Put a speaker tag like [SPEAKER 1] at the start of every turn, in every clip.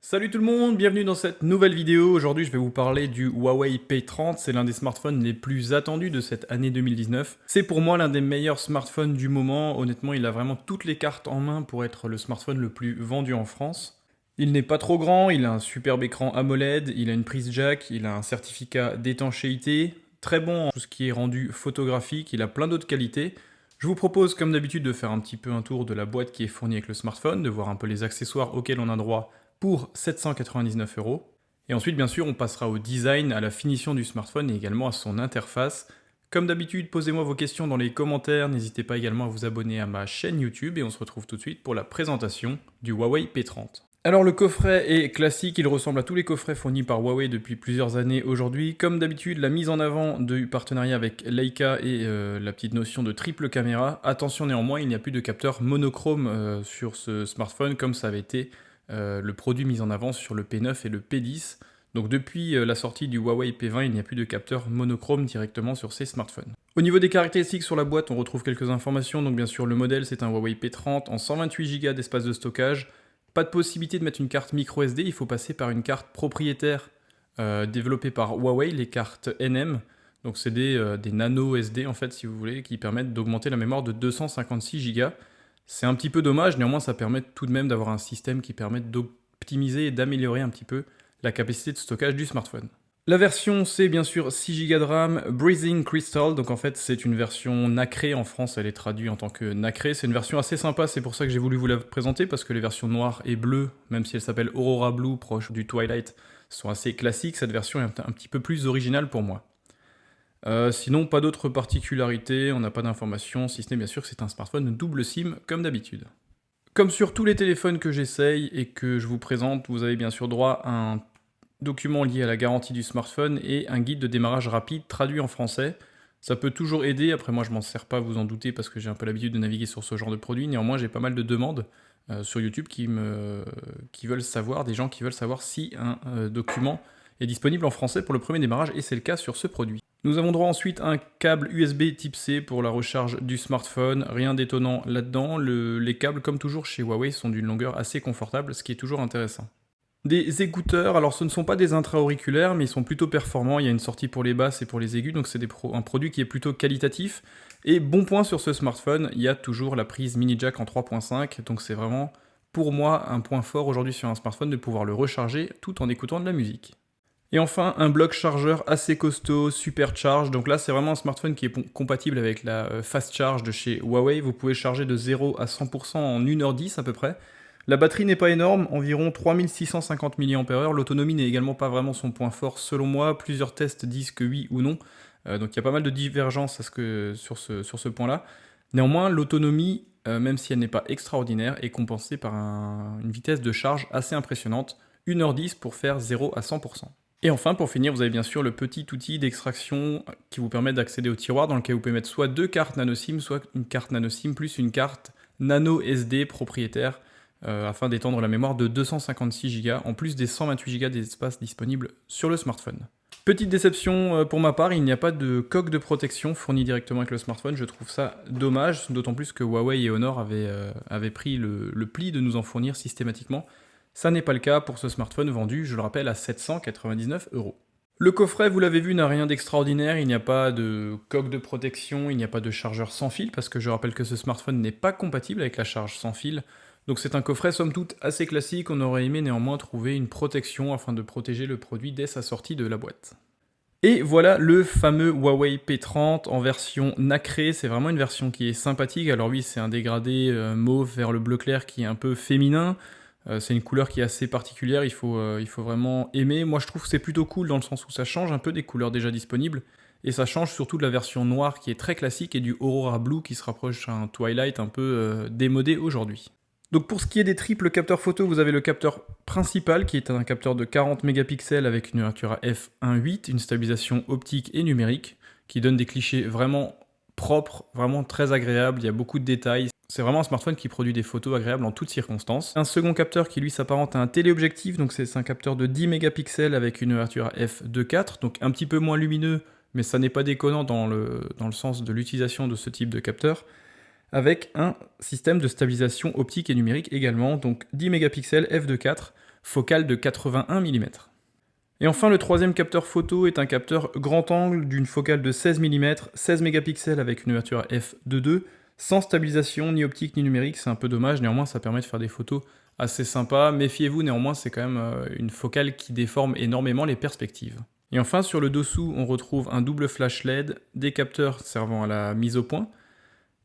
[SPEAKER 1] Salut tout le monde, bienvenue dans cette nouvelle vidéo. Aujourd'hui, je vais vous parler du Huawei P30. C'est l'un des smartphones les plus attendus de cette année 2019. C'est pour moi l'un des meilleurs smartphones du moment. Honnêtement, il a vraiment toutes les cartes en main pour être le smartphone le plus vendu en France. Il n'est pas trop grand, il a un superbe écran AMOLED, il a une prise jack, il a un certificat d'étanchéité, très bon en tout ce qui est rendu photographique, il a plein d'autres qualités. Je vous propose comme d'habitude de faire un petit peu un tour de la boîte qui est fournie avec le smartphone, de voir un peu les accessoires auxquels on a droit pour 799 euros. Et ensuite, bien sûr, on passera au design, à la finition du smartphone et également à son interface. Comme d'habitude, posez-moi vos questions dans les commentaires, n'hésitez pas également à vous abonner à ma chaîne YouTube et on se retrouve tout de suite pour la présentation du Huawei P30. Alors le coffret est classique, il ressemble à tous les coffrets fournis par Huawei depuis plusieurs années aujourd'hui. Comme d'habitude, la mise en avant du partenariat avec Leica et la petite notion de triple caméra. Attention néanmoins, il n'y a plus de capteur monochrome sur ce smartphone comme ça avait été le produit mis en avant sur le P9 et le P10. Donc depuis la sortie du Huawei P20, il n'y a plus de capteur monochrome directement sur ces smartphones. Au niveau des caractéristiques sur la boîte, on retrouve quelques informations. Donc bien sûr, le modèle, c'est un Huawei P30 en 128 Go d'espace de stockage. Pas de possibilité de mettre une carte micro SD, il faut passer par une carte propriétaire développée par Huawei, les cartes NM. Donc c'est des nano SD en fait si vous voulez, qui permettent d'augmenter la mémoire de 256 Go. C'est un petit peu dommage, néanmoins ça permet tout de même d'avoir un système qui permet d'optimiser et d'améliorer un petit peu la capacité de stockage du smartphone. La version c'est bien sûr 6 Go de RAM, Breathing Crystal, donc en fait c'est une version nacrée, en France elle est traduite en tant que nacrée, c'est une version assez sympa, c'est pour ça que j'ai voulu vous la présenter, parce que les versions noires et bleues, même si elle s'appelle Aurora Blue, proche du Twilight, sont assez classiques, cette version est un petit peu plus originale pour moi. Sinon, pas d'autres particularités, on n'a pas d'informations, si ce n'est bien sûr que c'est un smartphone double SIM comme d'habitude. Comme sur tous les téléphones que j'essaye et que je vous présente, vous avez bien sûr droit à un document lié à la garantie du smartphone et un guide de démarrage rapide traduit en français. Ça peut toujours aider, après moi je m'en sers pas, vous en doutez, parce que j'ai un peu l'habitude de naviguer sur ce genre de produit, néanmoins j'ai pas mal de demandes sur YouTube qui veulent savoir, des gens qui veulent savoir si un document est disponible en français pour le premier démarrage, et c'est le cas sur ce produit. Nous avons droit ensuite à un câble USB type C pour la recharge du smartphone, rien d'étonnant là-dedans, les câbles comme toujours chez Huawei sont d'une longueur assez confortable, ce qui est toujours intéressant. Des écouteurs, alors ce ne sont pas des intra-auriculaires, mais ils sont plutôt performants, il y a une sortie pour les basses et pour les aigus, donc c'est un produit qui est plutôt qualitatif. Et bon point sur ce smartphone, il y a toujours la prise mini jack en 3.5, donc c'est vraiment pour moi un point fort aujourd'hui sur un smartphone de pouvoir le recharger tout en écoutant de la musique. Et enfin, un bloc chargeur assez costaud, supercharge. Donc là, c'est vraiment un smartphone qui est compatible avec la fast charge de chez Huawei. Vous pouvez charger de 0 à 100% en 1h10 à peu près. La batterie n'est pas énorme, environ 3650 mAh. L'autonomie n'est également pas vraiment son point fort selon moi. Plusieurs tests disent que oui ou non. Donc il y a pas mal de divergences sur ce point-là. Néanmoins, l'autonomie, même si elle n'est pas extraordinaire, est compensée par une vitesse de charge assez impressionnante. 1h10 pour faire 0 à 100%. Et enfin, pour finir, vous avez bien sûr le petit outil d'extraction qui vous permet d'accéder au tiroir dans lequel vous pouvez mettre soit deux cartes nano SIM, soit une carte nano SIM plus une carte nano SD propriétaire afin d'étendre la mémoire de 256 Go en plus des 128 Go d'espace disponibles sur le smartphone. Petite déception pour ma part, il n'y a pas de coque de protection fournie directement avec le smartphone, je trouve ça dommage, d'autant plus que Huawei et Honor avaient pris le pli de nous en fournir systématiquement. Ça n'est pas le cas pour ce smartphone vendu, je le rappelle, à 799 euros. Le coffret, vous l'avez vu, n'a rien d'extraordinaire, il n'y a pas de coque de protection, il n'y a pas de chargeur sans fil, parce que je rappelle que ce smartphone n'est pas compatible avec la charge sans fil. Donc c'est un coffret somme toute assez classique, on aurait aimé néanmoins trouver une protection afin de protéger le produit dès sa sortie de la boîte. Et voilà le fameux Huawei P30 en version nacrée, c'est vraiment une version qui est sympathique. Alors oui, c'est un dégradé mauve vers le bleu clair qui est un peu féminin, c'est une couleur qui est assez particulière, il faut vraiment aimer. Moi je trouve que c'est plutôt cool dans le sens où ça change un peu des couleurs déjà disponibles, et ça change surtout de la version noire qui est très classique et du Aurora Blue qui se rapproche d'un Twilight un peu démodé aujourd'hui. Donc pour ce qui est des triples capteurs photo, vous avez le capteur principal qui est un capteur de 40 mégapixels avec une ouverture à f1.8, une stabilisation optique et numérique qui donne des clichés vraiment propres, vraiment très agréables, il y a beaucoup de détails. C'est vraiment un smartphone qui produit des photos agréables en toutes circonstances. Un second capteur qui lui s'apparente à un téléobjectif, donc c'est un capteur de 10 mégapixels avec une ouverture à f2.4, donc un petit peu moins lumineux, mais ça n'est pas déconnant dans le sens de l'utilisation de ce type de capteur, avec un système de stabilisation optique et numérique également, donc 10 mégapixels f2.4. focale de 81 mm. Et enfin, le troisième capteur photo est un capteur grand angle d'une focale de 16 mm, 16 mégapixels avec une ouverture à f2.2, sans stabilisation ni optique ni numérique, c'est un peu dommage, néanmoins ça permet de faire des photos assez sympas. Méfiez-vous, néanmoins c'est quand même une focale qui déforme énormément les perspectives. Et enfin, sur le dessous, on retrouve un double flash LED, des capteurs servant à la mise au point,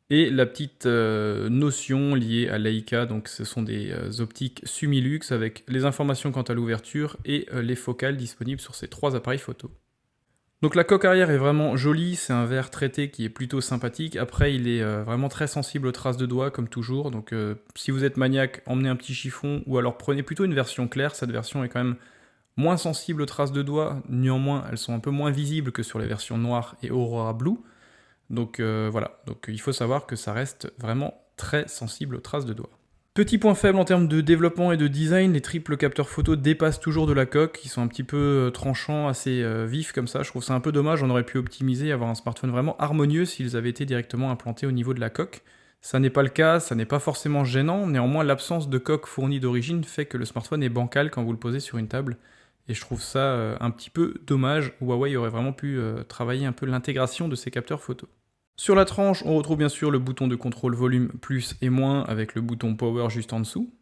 [SPEAKER 1] et la petite notion liée à Leica, donc ce sont des optiques Sumilux avec les informations quant à l'ouverture et les focales disponibles sur ces trois appareils photo. Donc la coque arrière est vraiment jolie, c'est un verre traité qui est plutôt sympathique. Après, il est vraiment très sensible aux traces de doigts comme toujours, donc si vous êtes maniaque, emmenez un petit chiffon ou alors prenez plutôt une version claire. Cette version est quand même moins sensible aux traces de doigts, néanmoins elles sont un peu moins visibles que sur les versions noires et Aurora Blue. Donc voilà, donc il faut savoir que ça reste vraiment très sensible aux traces de doigts. Petit point faible en termes de développement et de design, les triples capteurs photo dépassent toujours de la coque, ils sont un petit peu tranchants, assez vifs comme ça, je trouve ça un peu dommage, on aurait pu optimiser, avoir un smartphone vraiment harmonieux s'ils avaient été directement implantés au niveau de la coque. Ça n'est pas le cas, ça n'est pas forcément gênant, néanmoins l'absence de coque fournie d'origine fait que le smartphone est bancal quand vous le posez sur une table, et je trouve ça un petit peu dommage. Huawei aurait vraiment pu travailler un peu l'intégration de ces capteurs photo. Sur la tranche, on retrouve bien sûr le bouton de contrôle volume plus et moins avec le bouton power juste en dessous.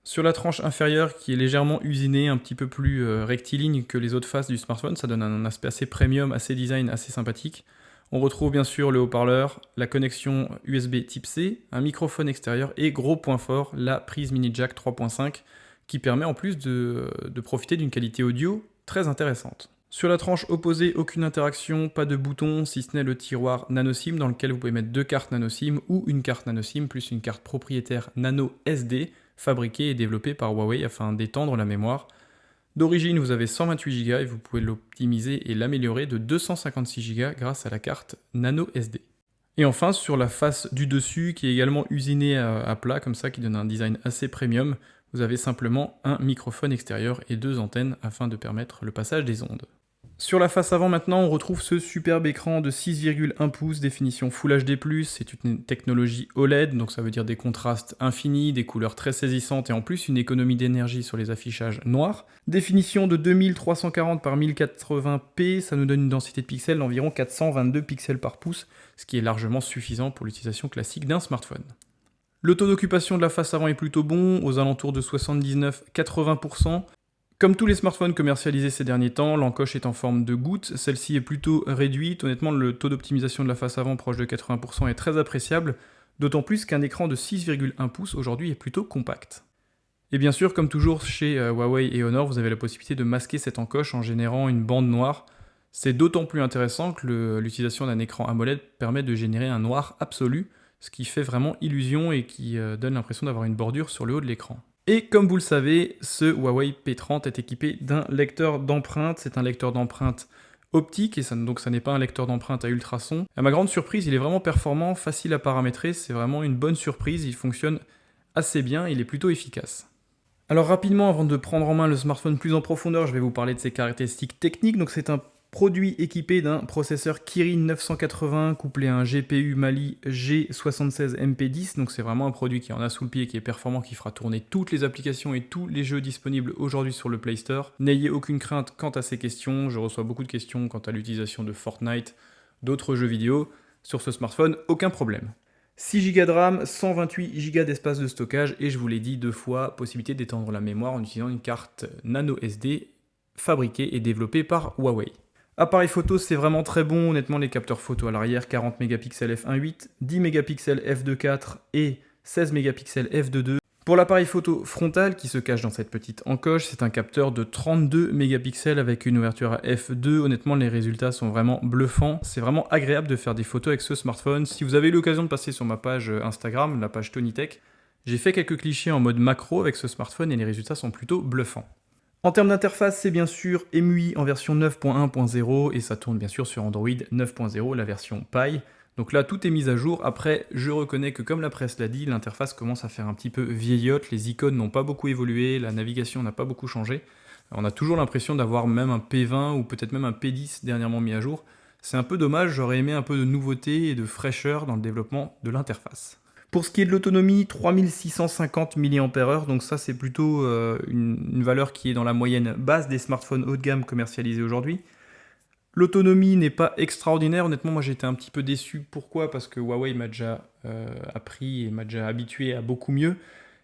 [SPEAKER 1] Sur la tranche inférieure qui est légèrement usinée, un petit peu plus rectiligne que les autres faces du smartphone, ça donne un aspect assez premium, assez design, assez sympathique. On retrouve bien sûr le haut-parleur, la connexion USB type C, un microphone extérieur et gros point fort, la prise mini jack 3.5 qui permet en plus de profiter d'une qualité audio très intéressante. Sur la tranche opposée, aucune interaction, pas de bouton, si ce n'est le tiroir Nano SIM dans lequel vous pouvez mettre deux cartes Nano SIM ou une carte Nano SIM plus une carte propriétaire Nano SD fabriquée et développée par Huawei afin d'étendre la mémoire. D'origine, vous avez 128 Go et vous pouvez l'optimiser et l'améliorer de 256 Go grâce à la carte Nano SD. Et enfin, sur la face du dessus, qui est également usinée à plat, comme ça, qui donne un design assez premium, vous avez simplement un microphone extérieur et deux antennes afin de permettre le passage des ondes. Sur la face avant maintenant, on retrouve ce superbe écran de 6,1 pouces, définition Full HD+, c'est une technologie OLED, donc ça veut dire des contrastes infinis, des couleurs très saisissantes et en plus une économie d'énergie sur les affichages noirs. Définition de 2340 par 1080p, ça nous donne une densité de pixels d'environ 422 pixels par pouce, ce qui est largement suffisant pour l'utilisation classique d'un smartphone. Le taux d'occupation de la face avant est plutôt bon, aux alentours de 79-80%. Comme tous les smartphones commercialisés ces derniers temps, l'encoche est en forme de goutte, celle-ci est plutôt réduite. Honnêtement, le taux d'optimisation de la face avant proche de 80% est très appréciable, d'autant plus qu'un écran de 6,1 pouces aujourd'hui est plutôt compact. Et bien sûr, comme toujours chez Huawei et Honor, vous avez la possibilité de masquer cette encoche en générant une bande noire. C'est d'autant plus intéressant que l'utilisation d'un écran AMOLED permet de générer un noir absolu, ce qui fait vraiment illusion et qui donne l'impression d'avoir une bordure sur le haut de l'écran. Et comme vous le savez, ce Huawei P30 est équipé d'un lecteur d'empreintes. C'est un lecteur d'empreintes optique, et donc ça n'est pas un lecteur d'empreintes à ultrasons. À ma grande surprise, il est vraiment performant, facile à paramétrer, c'est vraiment une bonne surprise, il fonctionne assez bien, il est plutôt efficace. Alors rapidement, avant de prendre en main le smartphone plus en profondeur, je vais vous parler de ses caractéristiques techniques. Donc c'est un produit équipé d'un processeur Kirin 980 couplé à un GPU Mali G76 MP10, donc c'est vraiment un produit qui en a sous le pied, qui est performant, qui fera tourner toutes les applications et tous les jeux disponibles aujourd'hui sur le Play Store. N'ayez aucune crainte quant à ces questions, je reçois beaucoup de questions quant à l'utilisation de Fortnite, d'autres jeux vidéo. Sur ce smartphone, aucun problème. 6 Go de RAM, 128 Go d'espace de stockage et je vous l'ai dit 2 fois, possibilité d'étendre la mémoire en utilisant une carte Nano SD fabriquée et développée par Huawei. Appareil photo, c'est vraiment très bon, honnêtement les capteurs photo à l'arrière, 40 mégapixels f1.8, 10 mégapixels f2.4 et 16 mégapixels f2.2. Pour l'appareil photo frontal qui se cache dans cette petite encoche, c'est un capteur de 32 mégapixels avec une ouverture à f2. Honnêtement, les résultats sont vraiment bluffants. C'est vraiment agréable de faire des photos avec ce smartphone. Si vous avez eu l'occasion de passer sur ma page Instagram, la page TonyTech, j'ai fait quelques clichés en mode macro avec ce smartphone et les résultats sont plutôt bluffants. En termes d'interface, c'est bien sûr EMUI en version 9.1.0 et ça tourne bien sûr sur Android 9.0, la version Pie. Donc là, tout est mis à jour. Après, je reconnais que comme la presse l'a dit, l'interface commence à faire un petit peu vieillotte, les icônes n'ont pas beaucoup évolué, la navigation n'a pas beaucoup changé. On a toujours l'impression d'avoir même un P20 ou peut-être même un P10 dernièrement mis à jour. C'est un peu dommage, j'aurais aimé un peu de nouveauté et de fraîcheur dans le développement de l'interface. Pour ce qui est de l'autonomie, 3650 mAh, donc ça c'est plutôt une valeur qui est dans la moyenne basse des smartphones haut de gamme commercialisés aujourd'hui. L'autonomie n'est pas extraordinaire, honnêtement moi j'étais un petit peu déçu. Pourquoi? Parce que Huawei m'a déjà appris et m'a déjà habitué à beaucoup mieux.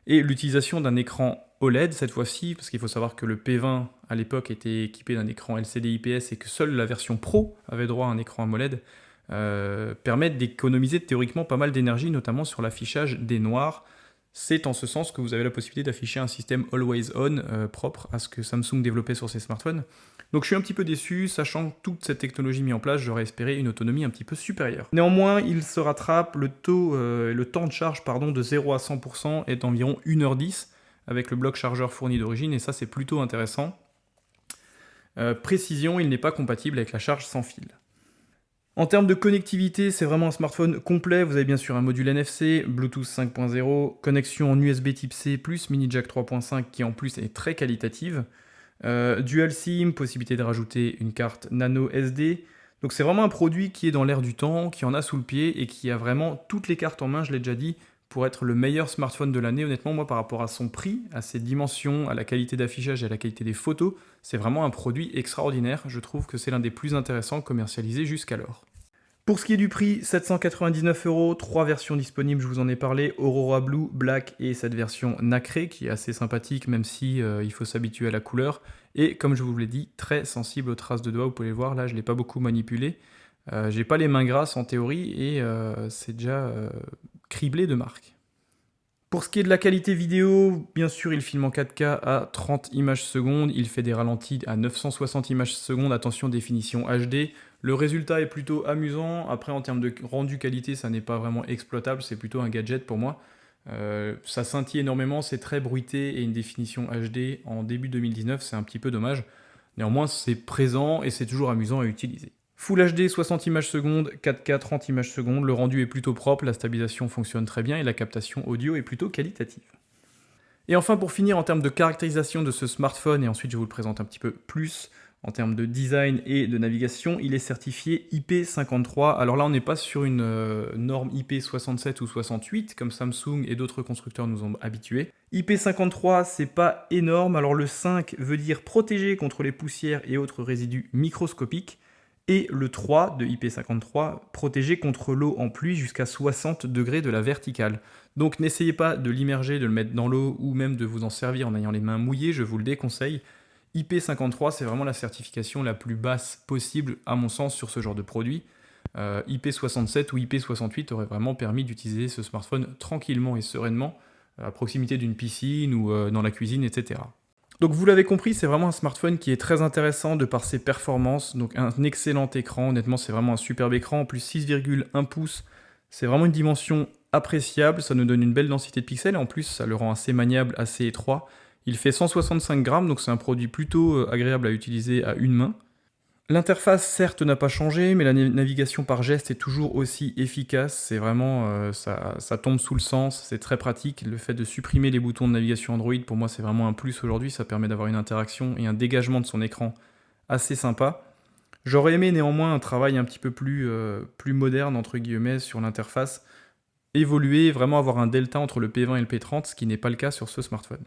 [SPEAKER 1] Et l'utilisation d'un écran OLED cette fois-ci, parce qu'il faut savoir que le P20 à l'époque était équipé d'un écran LCD IPS et que seule la version Pro avait droit à un écran AMOLED, permettent d'économiser théoriquement pas mal d'énergie, notamment sur l'affichage des noirs. C'est en ce sens que vous avez la possibilité d'afficher un système Always On propre à ce que Samsung développait sur ses smartphones. Donc je suis un petit peu déçu, sachant que toute cette technologie mise en place, j'aurais espéré une autonomie un petit peu supérieure. Néanmoins, il se rattrape, le temps de charge de 0 à 100% est d'environ 1h10 avec le bloc chargeur fourni d'origine, et ça c'est plutôt intéressant. Précision, il n'est pas compatible avec la charge sans fil. En termes de connectivité, c'est vraiment un smartphone complet. Vous avez bien sûr un module NFC, Bluetooth 5.0, connexion en USB type C plus mini jack 3.5 qui en plus est très qualitative. Dual SIM, possibilité de rajouter une carte nano SD. Donc c'est vraiment un produit qui est dans l'air du temps, qui en a sous le pied et qui a vraiment toutes les cartes en main, je l'ai déjà dit, pour être le meilleur smartphone de l'année. Honnêtement, moi par rapport à son prix, à ses dimensions, à la qualité d'affichage et à la qualité des photos, c'est vraiment un produit extraordinaire. Je trouve que c'est l'un des plus intéressants commercialisés jusqu'alors. Pour ce qui est du prix, 799 €, 3 versions disponibles, je vous en ai parlé, Aurora Blue, Black et cette version nacrée qui est assez sympathique même si il faut s'habituer à la couleur. Et comme je vous l'ai dit, très sensible aux traces de doigts, vous pouvez le voir, là je ne l'ai pas beaucoup manipulé. J'ai pas les mains grasses en théorie et c'est déjà criblé de marques. Pour ce qui est de la qualité vidéo, bien sûr il filme en 4K à 30 images secondes, il fait des ralentis à 960 images secondes, attention définition HD. Le résultat est plutôt amusant, après en termes de rendu qualité ça n'est pas vraiment exploitable, c'est plutôt un gadget pour moi. Ça scintille énormément, c'est très bruité et une définition HD en début 2019 c'est un petit peu dommage. Néanmoins c'est présent et c'est toujours amusant à utiliser. Full HD 60 images secondes, 4K 30 images secondes, le rendu est plutôt propre, la stabilisation fonctionne très bien et la captation audio est plutôt qualitative. Et enfin pour finir en termes de caractérisation de ce smartphone, et ensuite je vous le présente un petit peu plus en termes de design et de navigation, il est certifié IP53. Alors là on n'est pas sur une norme IP67 ou 68 comme Samsung et d'autres constructeurs nous ont habitués. IP53 c'est pas énorme, alors le 5 veut dire protégé contre les poussières et autres résidus microscopiques. Et le 3 de IP53, protégé contre l'eau en pluie jusqu'à 60 degrés de la verticale. Donc n'essayez pas de l'immerger, de le mettre dans l'eau ou même de vous en servir en ayant les mains mouillées, je vous le déconseille. IP53, c'est vraiment la certification la plus basse possible à mon sens sur ce genre de produit. IP67 ou IP68 aurait vraiment permis d'utiliser ce smartphone tranquillement et sereinement à proximité d'une piscine ou dans la cuisine, etc. Donc vous l'avez compris, c'est vraiment un smartphone qui est très intéressant de par ses performances, donc un excellent écran, honnêtement c'est vraiment un superbe écran, en plus 6,1 pouces, c'est vraiment une dimension appréciable, ça nous donne une belle densité de pixels, et en plus ça le rend assez maniable, assez étroit. Il fait 165 grammes, donc c'est un produit plutôt agréable à utiliser à une main. L'interface, certes, n'a pas changé, mais la navigation par geste est toujours aussi efficace. C'est vraiment, ça tombe sous le sens, c'est très pratique. Le fait de supprimer les boutons de navigation Android, pour moi, c'est vraiment un plus aujourd'hui. Ça permet d'avoir une interaction et un dégagement de son écran assez sympa. J'aurais aimé néanmoins un travail un petit peu plus moderne, entre guillemets, sur l'interface. Évoluer, vraiment avoir un delta entre le P20 et le P30, ce qui n'est pas le cas sur ce smartphone.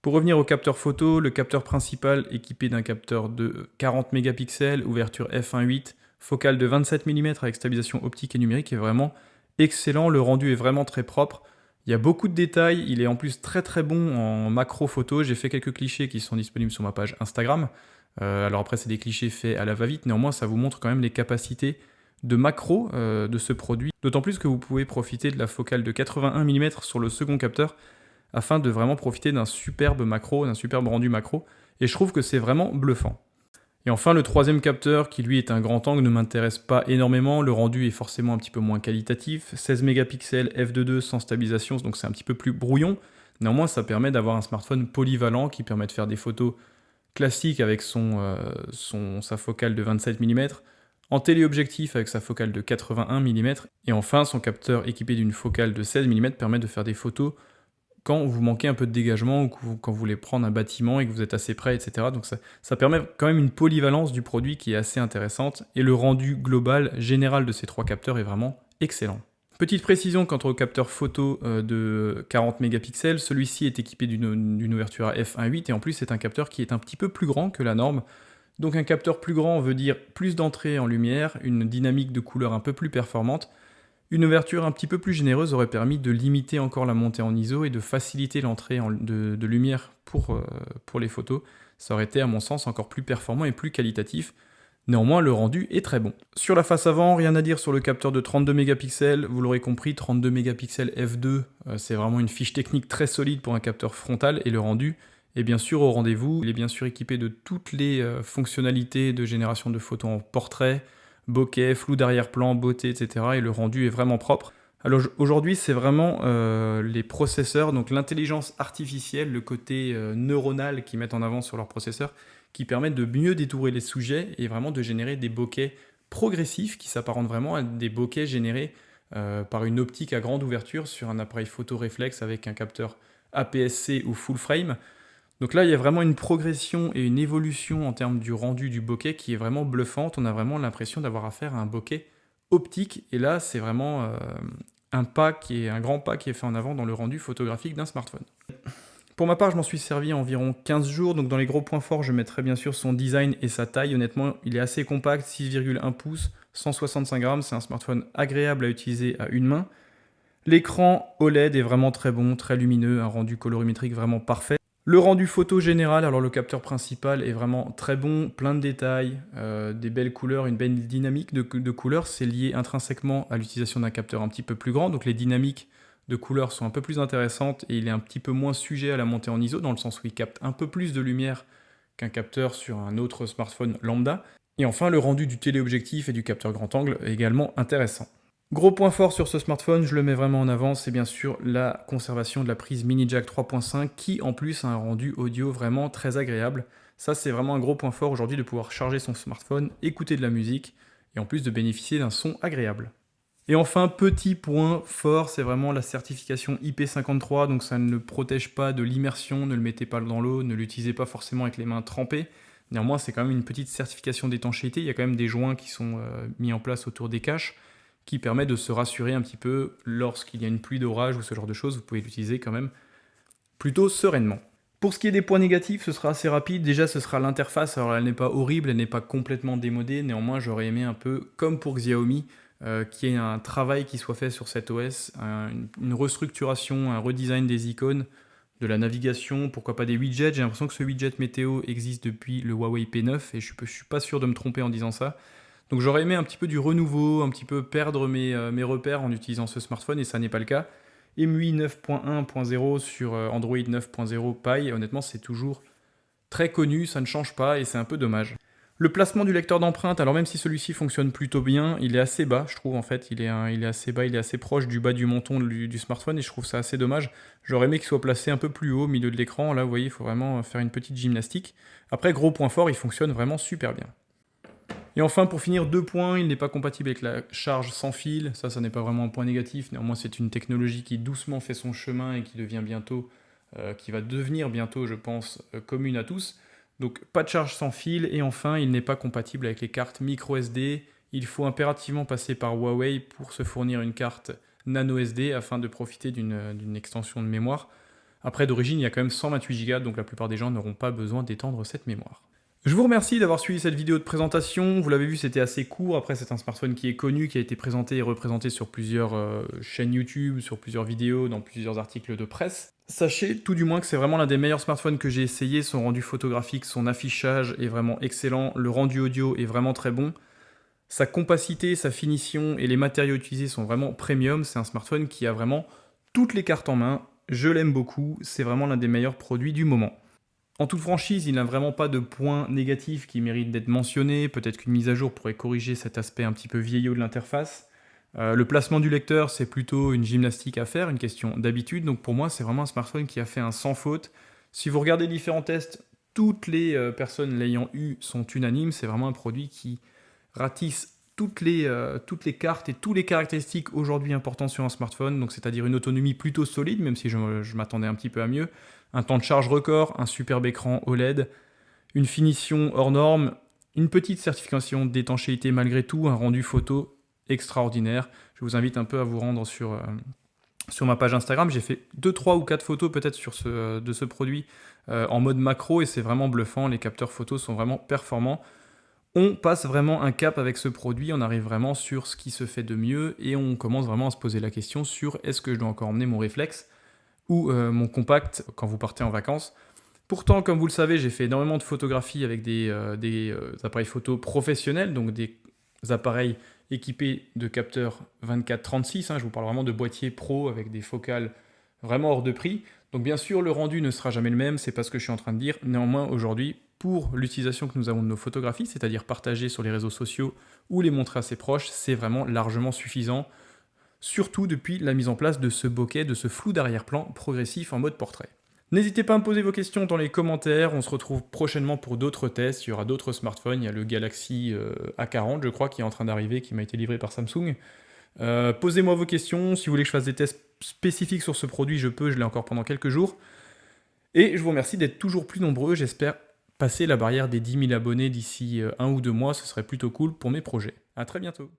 [SPEAKER 1] Pour revenir au capteur photo, le capteur principal équipé d'un capteur de 40 mégapixels, ouverture f1.8, focale de 27 mm avec stabilisation optique et numérique est vraiment excellent, le rendu est vraiment très propre. Il y a beaucoup de détails, il est en plus très très bon en macro photo, j'ai fait quelques clichés qui sont disponibles sur ma page Instagram. Alors après c'est des clichés faits à la va-vite, néanmoins ça vous montre quand même les capacités de macro de ce produit, d'autant plus que vous pouvez profiter de la focale de 81 mm sur le second capteur, afin de vraiment profiter d'un superbe macro, d'un superbe rendu macro, et je trouve que c'est vraiment bluffant. Et enfin, le troisième capteur, qui lui est un grand angle, ne m'intéresse pas énormément, le rendu est forcément un petit peu moins qualitatif, 16 mégapixels f2.2 sans stabilisation, donc c'est un petit peu plus brouillon, néanmoins ça permet d'avoir un smartphone polyvalent qui permet de faire des photos classiques avec sa focale de 27 mm, en téléobjectif avec sa focale de 81 mm, et enfin son capteur équipé d'une focale de 16 mm permet de faire des photos quand vous manquez un peu de dégagement ou quand vous voulez prendre un bâtiment et que vous êtes assez près, etc. Donc ça permet quand même une polyvalence du produit qui est assez intéressante et le rendu global, général de ces trois capteurs est vraiment excellent. Petite précision quant au capteur photo de 40 mégapixels, celui-ci est équipé d'une ouverture à f1.8 et en plus c'est un capteur qui est un petit peu plus grand que la norme. Donc un capteur plus grand veut dire plus d'entrée en lumière, une dynamique de couleur un peu plus performante. Une ouverture un petit peu plus généreuse aurait permis de limiter encore la montée en ISO et de faciliter l'entrée de lumière pour les photos. Ça aurait été à mon sens encore plus performant et plus qualitatif. Néanmoins, le rendu est très bon. Sur la face avant, rien à dire sur le capteur de 32 mégapixels. Vous l'aurez compris, 32 mégapixels f2, c'est vraiment une fiche technique très solide pour un capteur frontal et le rendu est bien sûr au rendez-vous. Il est bien sûr équipé de toutes les fonctionnalités de génération de photos en portrait, bokeh, flou d'arrière-plan, beauté, etc. Et le rendu est vraiment propre. Alors aujourd'hui, c'est vraiment les processeurs, donc l'intelligence artificielle, le côté neuronal qu'ils mettent en avant sur leurs processeurs, qui permettent de mieux détourer les sujets et vraiment de générer des bokeh progressifs qui s'apparentent vraiment à des bokeh générés par une optique à grande ouverture sur un appareil photo réflexe avec un capteur APS-C ou full frame. Donc là, il y a vraiment une progression et une évolution en termes du rendu du bokeh qui est vraiment bluffante. On a vraiment l'impression d'avoir affaire à un bokeh optique. Et là, c'est vraiment un grand pas qui est fait en avant dans le rendu photographique d'un smartphone. Pour ma part, je m'en suis servi environ 15 jours, donc dans les gros points forts, je mettrai bien sûr son design et sa taille. Honnêtement, il est assez compact, 6,1 pouces, 165 grammes, c'est un smartphone agréable à utiliser à une main. L'écran OLED est vraiment très bon, très lumineux, un rendu colorimétrique vraiment parfait. Le rendu photo général, alors le capteur principal est vraiment très bon, plein de détails, des belles couleurs, une belle dynamique de couleurs. C'est lié intrinsèquement à l'utilisation d'un capteur un petit peu plus grand, donc les dynamiques de couleurs sont un peu plus intéressantes et il est un petit peu moins sujet à la montée en ISO, dans le sens où il capte un peu plus de lumière qu'un capteur sur un autre smartphone lambda. Et enfin, le rendu du téléobjectif et du capteur grand angle est également intéressant. Gros point fort sur ce smartphone, je le mets vraiment en avant, c'est bien sûr la conservation de la prise mini jack 3.5 qui en plus a un rendu audio vraiment très agréable. Ça c'est vraiment un gros point fort aujourd'hui de pouvoir charger son smartphone, écouter de la musique et en plus de bénéficier d'un son agréable. Et enfin, petit point fort, c'est vraiment la certification IP53, donc ça ne le protège pas de l'immersion, ne le mettez pas dans l'eau, ne l'utilisez pas forcément avec les mains trempées. Néanmoins, c'est quand même une petite certification d'étanchéité, il y a quand même des joints qui sont mis en place autour des caches, qui permet de se rassurer un petit peu lorsqu'il y a une pluie d'orage ou ce genre de choses, vous pouvez l'utiliser quand même plutôt sereinement. Pour ce qui est des points négatifs, ce sera assez rapide. Déjà, ce sera l'interface. Alors, elle n'est pas horrible, elle n'est pas complètement démodée. Néanmoins, j'aurais aimé un peu, comme pour Xiaomi, qu'il y ait un travail qui soit fait sur cet OS, une restructuration, un redesign des icônes, de la navigation, pourquoi pas des widgets. J'ai l'impression que ce widget météo existe depuis le Huawei P9 et je suis pas sûr de me tromper en disant ça. Donc j'aurais aimé un petit peu du renouveau, un petit peu perdre mes repères en utilisant ce smartphone et ça n'est pas le cas. EMUI 9.1.0 sur Android 9.0 Pie, honnêtement c'est toujours très connu, ça ne change pas et c'est un peu dommage. Le placement du lecteur d'empreintes, alors même si celui-ci fonctionne plutôt bien, il est assez bas, je trouve en fait, il est assez bas, il est assez proche du bas du menton du smartphone et je trouve ça assez dommage. J'aurais aimé qu'il soit placé un peu plus haut au milieu de l'écran, là vous voyez, il faut vraiment faire une petite gymnastique. Après, gros point fort, il fonctionne vraiment super bien. Et enfin, pour finir, 2 points, il n'est pas compatible avec la charge sans fil, ça n'est pas vraiment un point négatif, néanmoins c'est une technologie qui doucement fait son chemin et qui va devenir bientôt, je pense, commune à tous. Donc pas de charge sans fil, et enfin il n'est pas compatible avec les cartes micro SD. Il faut impérativement passer par Huawei pour se fournir une carte nano SD afin de profiter d'une extension de mémoire. Après, d'origine, il y a quand même 128 Go, donc la plupart des gens n'auront pas besoin d'étendre cette mémoire. Je vous remercie d'avoir suivi cette vidéo de présentation. Vous l'avez vu, c'était assez court. Après, c'est un smartphone qui est connu, qui a été présenté et représenté sur plusieurs chaînes YouTube, sur plusieurs vidéos, dans plusieurs articles de presse. Sachez tout du moins que c'est vraiment l'un des meilleurs smartphones que j'ai essayé. Son rendu photographique, son affichage est vraiment excellent. Le rendu audio est vraiment très bon. Sa compacité, sa finition et les matériaux utilisés sont vraiment premium. C'est un smartphone qui a vraiment toutes les cartes en main. Je l'aime beaucoup. C'est vraiment l'un des meilleurs produits du moment. En toute franchise, il n'a vraiment pas de points négatifs qui méritent d'être mentionnés. Peut-être qu'une mise à jour pourrait corriger cet aspect un petit peu vieillot de l'interface. Le placement du lecteur, c'est plutôt une gymnastique à faire, une question d'habitude. Donc pour moi, c'est vraiment un smartphone qui a fait un sans faute. Si vous regardez différents tests, toutes les personnes l'ayant eu sont unanimes. C'est vraiment un produit qui ratisse toutes les cartes et toutes les caractéristiques aujourd'hui importantes sur un smartphone. Donc c'est-à-dire une autonomie plutôt solide, même si je m'attendais un petit peu à mieux. Un temps de charge record, un superbe écran OLED, une finition hors norme, une petite certification d'étanchéité malgré tout, un rendu photo extraordinaire. Je vous invite un peu à vous rendre sur ma page Instagram. J'ai fait 2, 3 ou 4 photos peut-être de ce produit en mode macro et c'est vraiment bluffant. Les capteurs photos sont vraiment performants. On passe vraiment un cap avec ce produit, on arrive vraiment sur ce qui se fait de mieux et on commence vraiment à se poser la question sur est-ce que je dois encore emmener mon réflexe ou mon compact quand vous partez en vacances. Pourtant, comme vous le savez, j'ai fait énormément de photographies avec des appareils photo professionnels, donc des appareils équipés de capteurs 24-36. Je vous parle vraiment de boîtiers pro avec des focales vraiment hors de prix. Donc bien sûr, le rendu ne sera jamais le même, c'est pas ce que je suis en train de dire. Néanmoins, aujourd'hui, pour l'utilisation que nous avons de nos photographies, c'est-à-dire partager sur les réseaux sociaux ou les montrer à ses proches, c'est vraiment largement suffisant, surtout depuis la mise en place de ce bokeh, de ce flou d'arrière-plan progressif en mode portrait. N'hésitez pas à me poser vos questions dans les commentaires, on se retrouve prochainement pour d'autres tests, il y aura d'autres smartphones, il y a le Galaxy A40 je crois qui est en train d'arriver, qui m'a été livré par Samsung. Posez-moi vos questions, si vous voulez que je fasse des tests spécifiques sur ce produit, je peux, je l'ai encore pendant quelques jours. Et je vous remercie d'être toujours plus nombreux, j'espère passer la barrière des 10 000 abonnés d'ici 1 ou 2 mois, ce serait plutôt cool pour mes projets. A très bientôt.